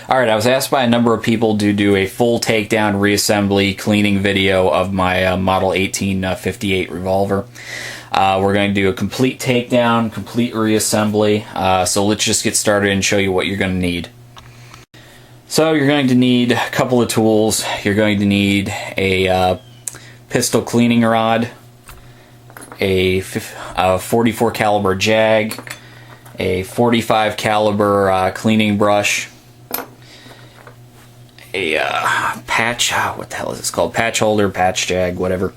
Alright, I was asked by a number of people to do a full takedown reassembly cleaning video of my Model 1858 revolver. We're going to do a complete takedown, complete reassembly, so let's just get started and show you what you're going to need. So you're going to need a couple of tools. You're going to need a pistol cleaning rod, a 44 caliber jag, a 45 caliber cleaning brush, a patch, what the hell is this called? Patch holder, patch jag, whatever.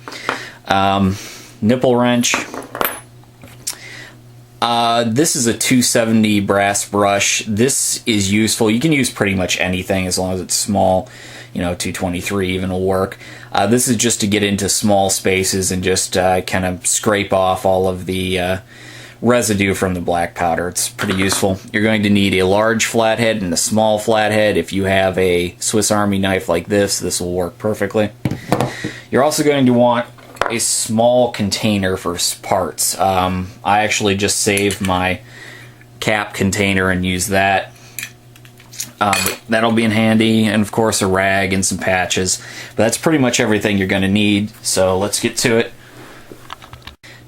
Nipple wrench. This is a 270 brass brush. This is useful. You can use pretty much anything as long as it's small. You know, 223 even will work. This is just to get into small spaces and just kind of scrape off all of the residue from the black powder. It's pretty useful. You're going to need a large flathead and a small flathead. If you have a Swiss Army knife like this will work perfectly. You're also going to want a small container for parts. I actually just saved my cap container and use that. That'll be in handy, and of course a rag and some patches. But that's pretty much everything you're going to need, so let's get to it.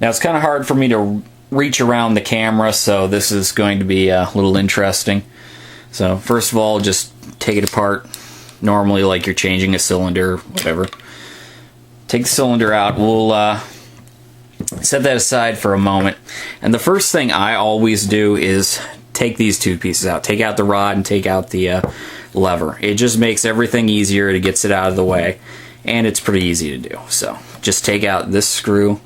Now it's kind of hard for me to reach around the camera, so this is going to be a little interesting. So first of all, just take it apart normally like you're changing a cylinder, whatever. Take the cylinder out. We'll set that aside for a moment. And the first thing I always do is take these two pieces out. Take out the rod and take out the lever. It just makes everything easier. It gets it out of the way. And it's pretty easy to do. So just take out this screw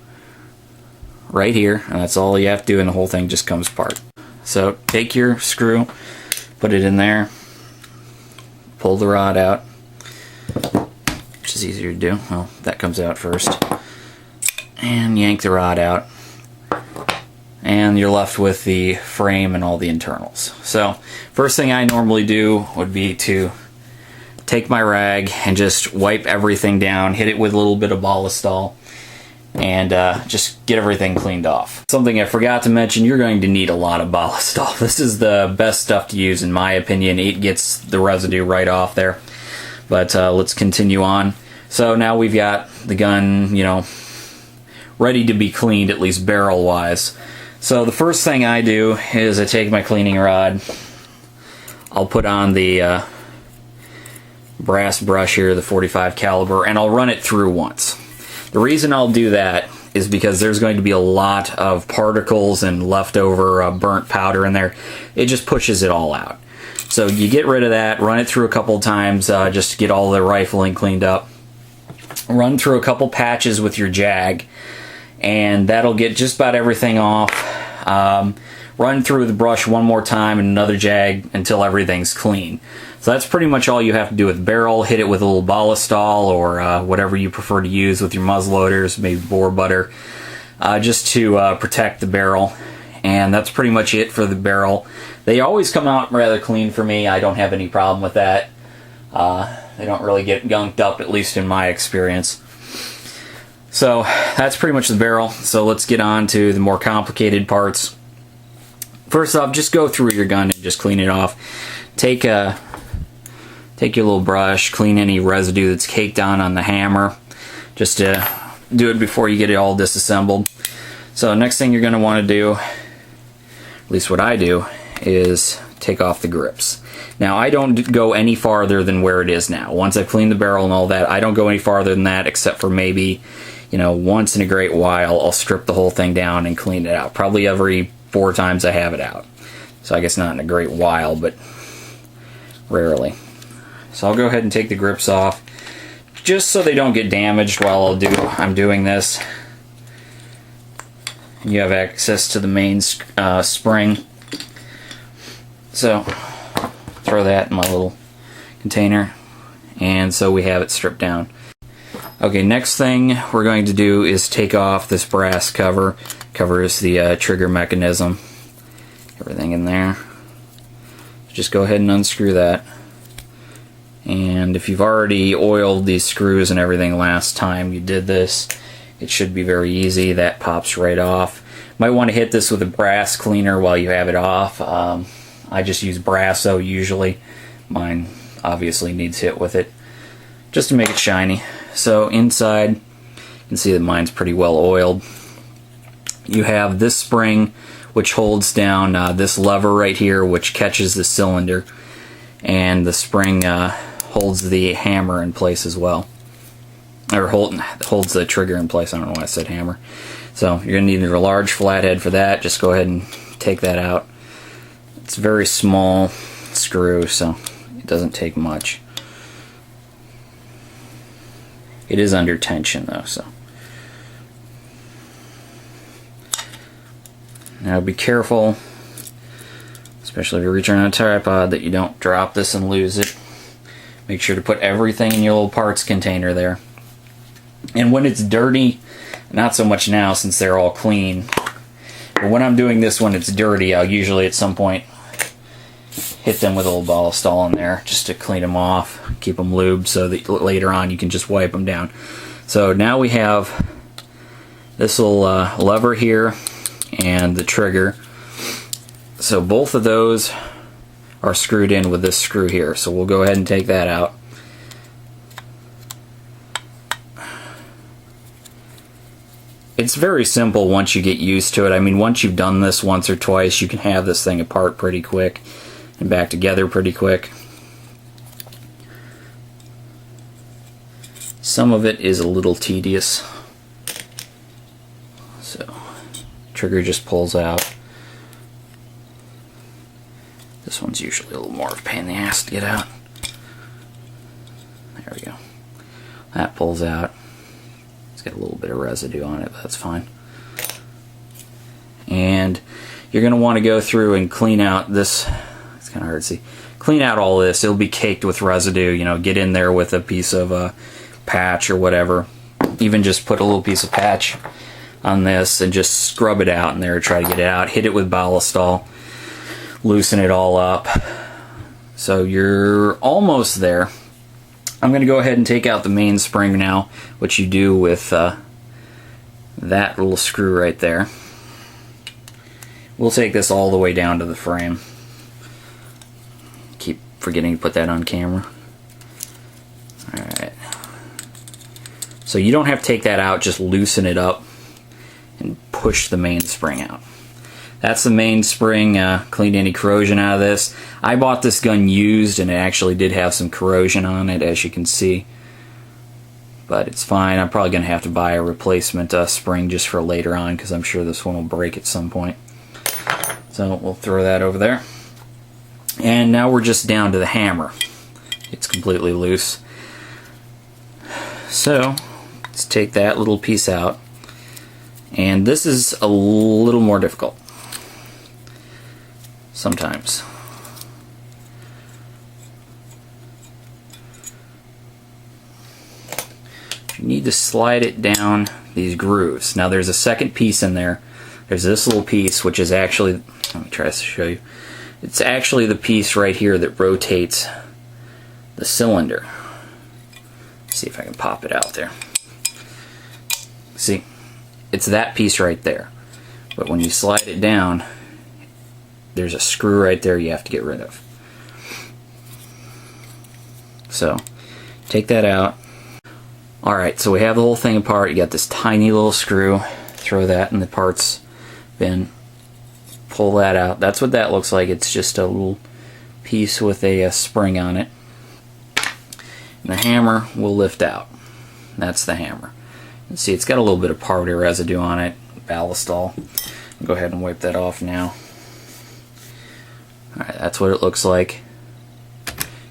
right here. And that's all you have to do, and the whole thing just comes apart. So take your screw, put it in there, pull the rod out, which is easier to do. Well, that comes out first. And yank the rod out. And you're left with the frame and all the internals. So, first thing I normally do would be to take my rag and just wipe everything down, hit it with a little bit of Ballistol, and just get everything cleaned off. Something I forgot to mention, you're going to need a lot of Ballistol. This is the best stuff to use in my opinion. It gets the residue right off there. But let's continue on. So now we've got the gun, you know, ready to be cleaned, at least barrel-wise. So the first thing I do is I take my cleaning rod. I'll put on the brass brush here, the 45 caliber, and I'll run it through once. The reason I'll do that is because there's going to be a lot of particles and leftover burnt powder in there. It just pushes it all out. So you get rid of that, run it through a couple times just to get all the rifling cleaned up. Run through a couple patches with your jag, and that'll get just about everything off. Run through the brush one more time and another jag until everything's clean. So that's pretty much all you have to do with the barrel. Hit it with a little Ballistol or whatever you prefer to use with your muzzleloaders, maybe boar butter, just to protect the barrel. And that's pretty much it for the barrel. They always come out rather clean for me. I don't have any problem with that. They don't really get gunked up, at least in my experience. So that's pretty much the barrel. So let's get on to the more complicated parts. First off, just go through your gun and just clean it off. Take your little brush, clean any residue that's caked on the hammer. Just to do it before you get it all disassembled. So next thing you're going to want to do, at least what I do, is take off the grips. Now I don't go any farther than where it is now. Once I've cleaned the barrel and all that, I don't go any farther than that, except for maybe, you know, once in a great while I'll strip the whole thing down and clean it out. Probably every 4 times I have it out. So I guess not in a great while, but rarely. So I'll go ahead and take the grips off, just so they don't get damaged while I'm doing this. You have access to the main spring. So throw that in my little container, and so we have it stripped down. Okay, next thing we're going to do is take off this brass cover. Covers the trigger mechanism. Everything in there. Just go ahead and unscrew that. And if you've already oiled these screws and everything last time you did this, it should be very easy. That pops right off. Might want to hit this with a brass cleaner while you have it off. I just use Brasso usually, Mine obviously needs hit with it just to make it shiny. So inside, you can see that mine's pretty well oiled. You have this spring which holds down this lever right here, which catches the cylinder, and the spring holds the hammer in place as well, or holds the trigger in place. I don't know why I said hammer. So you're going to need a large flathead for that. Just go ahead and take that out. It's a very small screw, so it doesn't take much. It is under tension though, so. Now be careful, especially if you're reaching on a tripod, that you don't drop this and lose it. Make sure to put everything in your little parts container there. And when it's dirty, not so much now since they're all clean, but when I'm doing this when it's dirty, I'll usually at some point hit them with a little ballistol in there just to clean them off, keep them lubed so that later on you can just wipe them down. So now we have this little lever here and the trigger. So both of those are screwed in with this screw here. So we'll go ahead and take that out. It's very simple once you get used to it. I mean, once you've done this once or twice, you can have this thing apart pretty quick and back together pretty quick. Some of it is a little tedious. So, trigger just pulls out. This one's usually a little more of a pain in the ass to get out. There we go. That pulls out. It's got a little bit of residue on it, but that's fine. And you're going to want to go through and clean out this. It's kind of hard to see. Clean out all this. It'll be caked with residue. You know, get in there with a piece of patch or whatever. Even just put a little piece of patch on this and just scrub it out in there. Try to get it out. Hit it with ballistol. Loosen it all up. So you're almost there. I'm going to go ahead and take out the mainspring now, which you do with that little screw right there. We'll take this all the way down to the frame. Keep forgetting to put that on camera. Alright. So you don't have to take that out, just loosen it up and push the mainspring out. That's the mainspring, cleaned any corrosion out of this. I bought this gun used and it actually did have some corrosion on it, as you can see. But it's fine. I'm probably going to have to buy a replacement spring just for later on because I'm sure this one will break at some point. So we'll throw that over there. And now we're just down to the hammer. It's completely loose. So let's take that little piece out. And this is a little more difficult. Sometimes. You need to slide it down these grooves. Now there's a second piece in there. There's this little piece which is actually, let me try to show you. It's actually the piece right here that rotates the cylinder. Let's see if I can pop it out there. See, it's that piece right there. But when you slide it down, there's a screw right there you have to get rid of. So, take that out. Alright, so we have the whole thing apart. You got this tiny little screw. Throw that in the parts bin. Pull that out. That's what that looks like. It's just a little piece with a spring on it. And the hammer will lift out. That's the hammer. You see, it's got a little bit of powder residue on it. Ballistol. Go ahead and wipe that off now. Alright, that's what it looks like.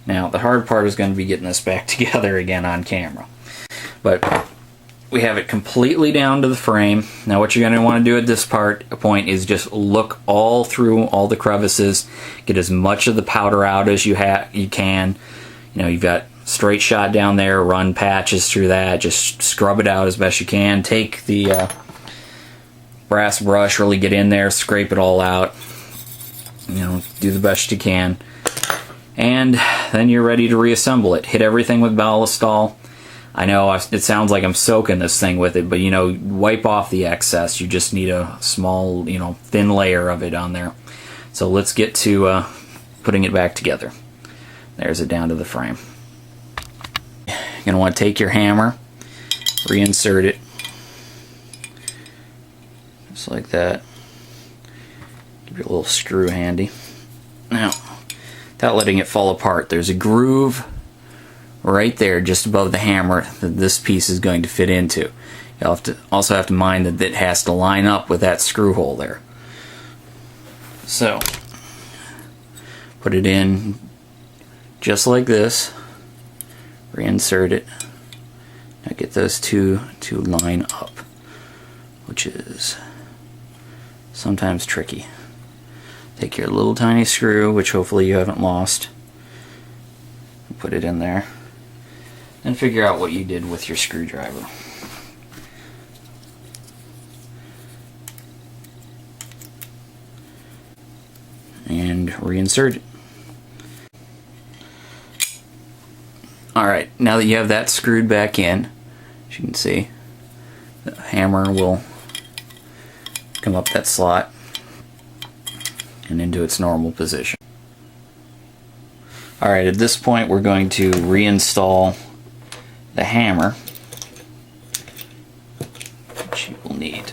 Now, the hard part is going to be getting this back together again on camera. But we have it completely down to the frame. Now what you're going to want to do at this point is just look all through all the crevices. Get as much of the powder out as you can. You know, you've got straight shot down there. Run patches through that. Just scrub it out as best you can. Take the brass brush, really get in there, scrape it all out. You know, do the best you can. And then you're ready to reassemble it. Hit everything with ballistol. I know it sounds like I'm soaking this thing with it, but you know, wipe off the excess. You just need a small, you know, thin layer of it on there. So let's get to putting it back together. There's it down to the frame. You're going to want to take your hammer, reinsert it, just like that. Give your little screw handy. Now, without letting it fall apart, there's a groove right there just above the hammer that this piece is going to fit into. You'll also have to mind that it has to line up with that screw hole there. So, put it in just like this, reinsert it. Now get those two to line up, which is sometimes tricky. Take your little tiny screw, which hopefully you haven't lost, and put it in there, and figure out what you did with your screwdriver. And reinsert it. Alright, now that you have that screwed back in, as you can see, the hammer will come up that slot and into its normal position. Alright, at this point we're going to reinstall the hammer, which you will need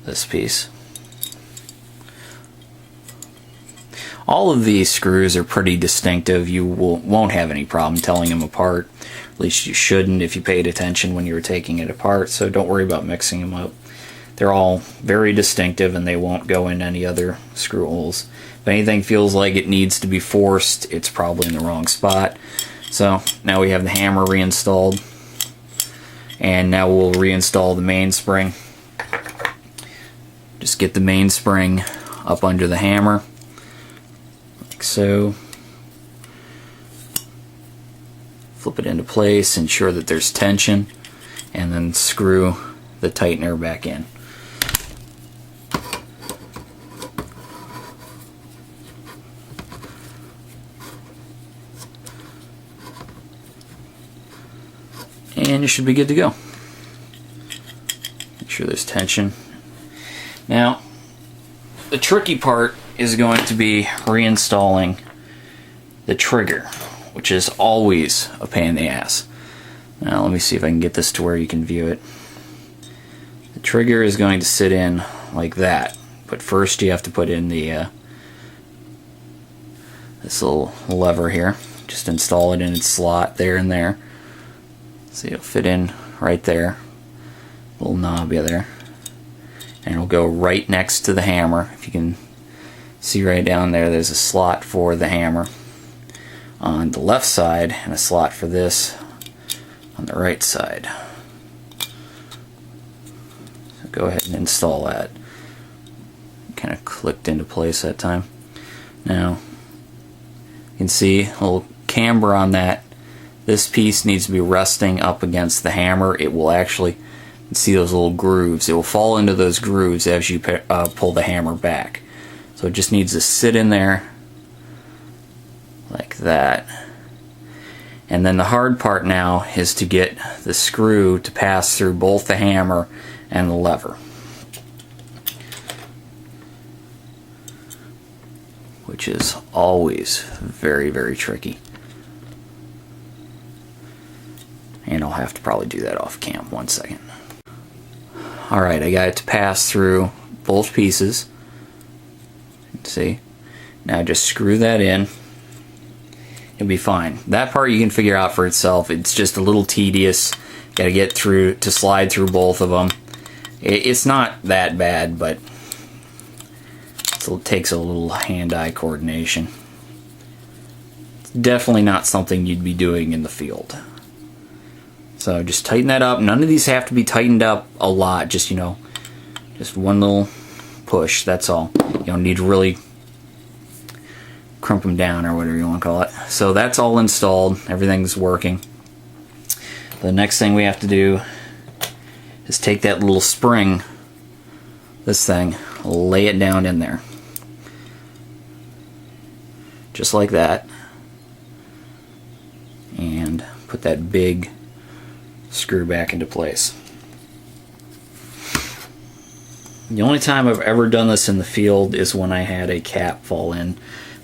this piece. All of these screws are pretty distinctive. You won't have any problem telling them apart. At least you shouldn't if you paid attention when you were taking it apart, so don't worry about mixing them up. They're all very distinctive and they won't go in any other screw holes. If anything feels like it needs to be forced, it's probably in the wrong spot. So now we have the hammer reinstalled, and now we'll reinstall the mainspring. Just get the mainspring up under the hammer, like so. Flip it into place, ensure that there's tension, and then screw the tightener back in. And you should be good to go. Make sure there's tension. Now, the tricky part is going to be reinstalling the trigger, which is always a pain in the ass. Now let me see if I can get this to where you can view it. The trigger is going to sit in like that, but first you have to put in the this little lever here. Just install it in its slot there and there. So it'll fit in right there. Little knob there. And it'll go right next to the hammer. If you can see right down there, there's a slot for the hammer on the left side and a slot for this on the right side. So go ahead and install that. Kind of clicked into place that time. Now you can see a little camber on that. This piece needs to be resting up against the hammer. It will actually, see those little grooves. It will fall into those grooves as you pull the hammer back. So it just needs to sit in there like that. And then the hard part now is to get the screw to pass through both the hammer and the lever, which is always very, very tricky. And I'll have to probably do that off cam. 1 second. Alright, I got it to pass through both pieces. See? Now just screw that in. It'll be fine. That part you can figure out for itself. It's just a little tedious. Gotta get through to slide through both of them. It's not that bad, but it takes a little hand-eye coordination. It's definitely not something you'd be doing in the field. So just tighten that up. None of these have to be tightened up a lot. Just, just one little push. That's all. You don't need to really crump them down or whatever you want to call it. So that's all installed. Everything's working. The next thing we have to do is take that little spring, this thing, lay it down in there. Just like that. And put that big screw back into place. The only time I've ever done this in the field is when I had a cap fall in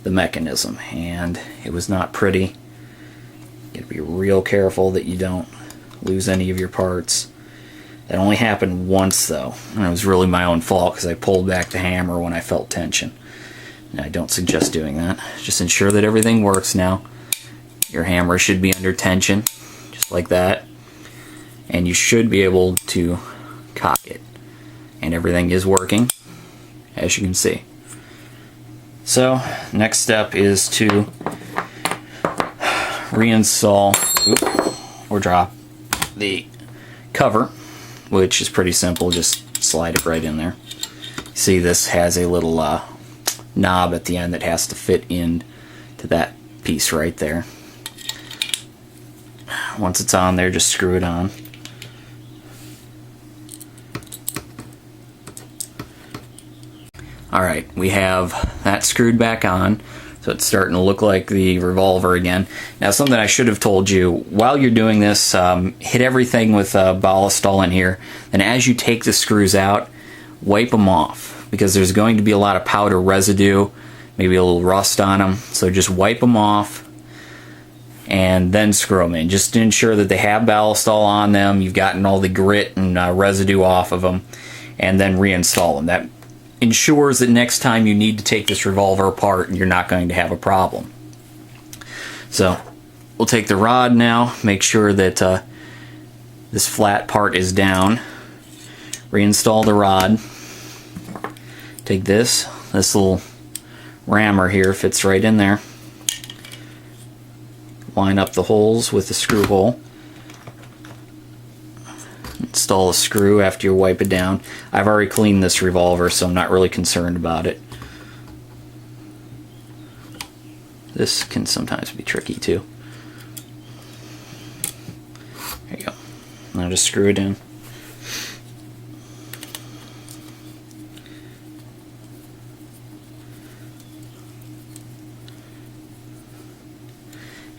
the mechanism, and it was not pretty. You gotta be real careful that you don't lose any of your parts. That only happened once though, and it was really my own fault because I pulled back the hammer when I felt tension. And I don't suggest doing that. Just ensure that everything works now. Your hammer should be under tension, just like that. And you should be able to cock it. And everything is working, as you can see. So, next step is to reinstall or drop the cover, which is pretty simple. Just slide it right in there. See, this has a little knob at the end that has to fit in to that piece right there. Once it's on there, just screw it on. Alright, we have that screwed back on, so it's starting to look like the revolver again. Now, something I should have told you, while you're doing this, hit everything with Ballistol in here, and as you take the screws out, wipe them off, because there's going to be a lot of powder residue, maybe a little rust on them, so just wipe them off, and then screw them in, just to ensure that they have Ballistol on them, you've gotten all the grit and residue off of them, and then reinstall them. That ensures that next time you need to take this revolver apart, you're not going to have a problem. So we'll take the rod now, make sure that this flat part is down, reinstall the rod, take this little rammer here, fits right in there, line up the holes with the screw hole, install a screw after you wipe it down. I've already cleaned this revolver, so I'm not really concerned about it. This can sometimes be tricky too. There you go. Now just screw it in.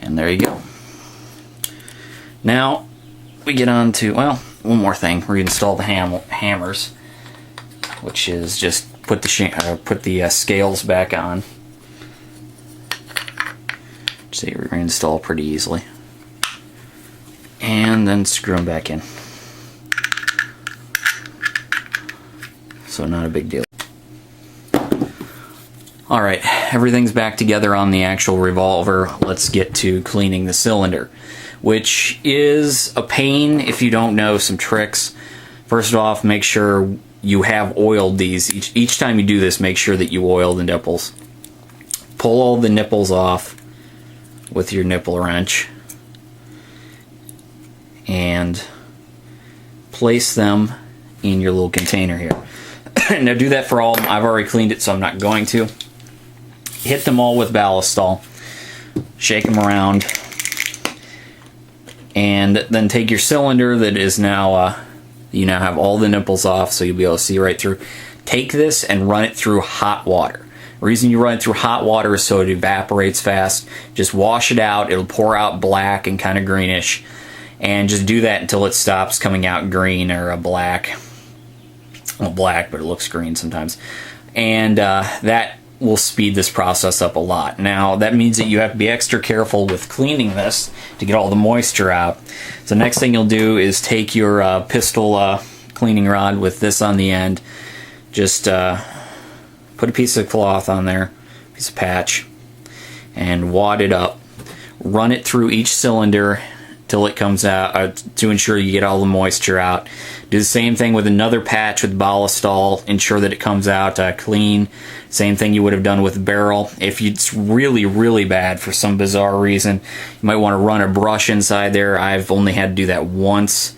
And there you go. Now we get on to, well, one more thing. Reinstall the hammers, which is just put the scales back on. So you reinstall pretty easily, and then screw them back in. So not a big deal. Alright, everything's back together on the actual revolver. Let's get to cleaning the cylinder, which is a pain if you don't know some tricks. First off, make sure you have oiled these. Each time you do this, make sure that you oil the nipples. Pull all the nipples off with your nipple wrench and place them in your little container here. Now do that for all of them. I've already cleaned it, so I'm not going to. Hit them all with Ballistol, shake them around, and then take your cylinder that is now, you now have all the nipples off, so you'll be able to see right through. Take this and run it through hot water. The reason you run it through hot water is so it evaporates fast. Just wash it out, it'll pour out black and kind of greenish, and just do that until it stops coming out green or black. Well, black, but it looks green sometimes. And that will speed this process up a lot. Now, that means that you have to be extra careful with cleaning this to get all the moisture out. So next thing you'll do is take your pistol cleaning rod with this on the end. Just put a piece of cloth on there, piece of patch, and wad it up. Run it through each cylinder till it comes out, to ensure you get all the moisture out. Do the same thing with another patch with Ballistol, ensure that it comes out clean. Same thing you would have done with the barrel. If it's really, really bad for some bizarre reason, you might want to run a brush inside there. I've only had to do that once.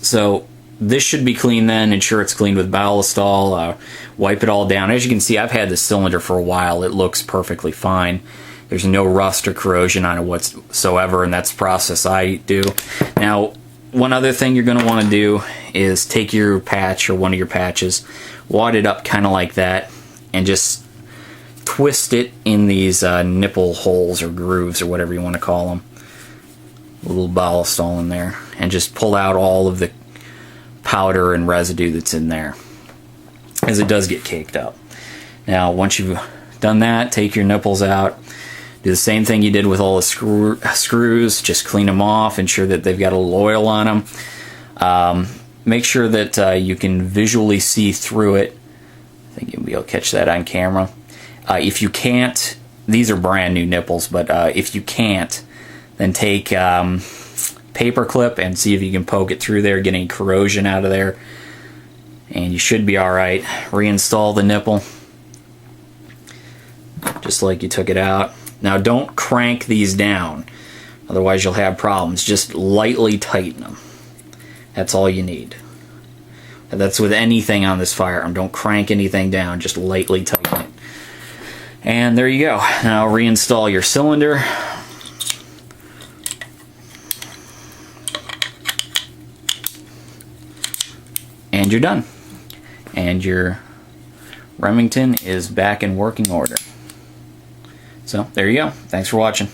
So this should be clean then. Ensure it's cleaned with Ballistol. Wipe it all down. As you can see, I've had this cylinder for a while. It looks perfectly fine. There's no rust or corrosion on it whatsoever, and that's the process I do. Now, one other thing you're going to want to do is take your patch or one of your patches, wad it up kind of like that, and just twist it in these nipple holes or grooves or whatever you want to call them. A little Ballistol in there, and just pull out all of the powder and residue that's in there, as it does get caked up. Now, once you've done that, take your nipples out. Do the same thing you did with all the screws. Just clean them off. Ensure that they've got a little oil on them. Make sure that you can visually see through it. I think you'll be able to catch that on camera. If you can't, these are brand new nipples, but if you can't, then take paper clip and see if you can poke it through there, get any corrosion out of there, and you should be alright. Reinstall the nipple just like you took it out. Now don't crank these down, otherwise you'll have problems. Just lightly tighten them. That's all you need. And that's with anything on this firearm. Don't crank anything down, just lightly tighten it. And there you go. Now reinstall your cylinder. And you're done. And your Remington is back in working order. So there you go. Thanks for watching.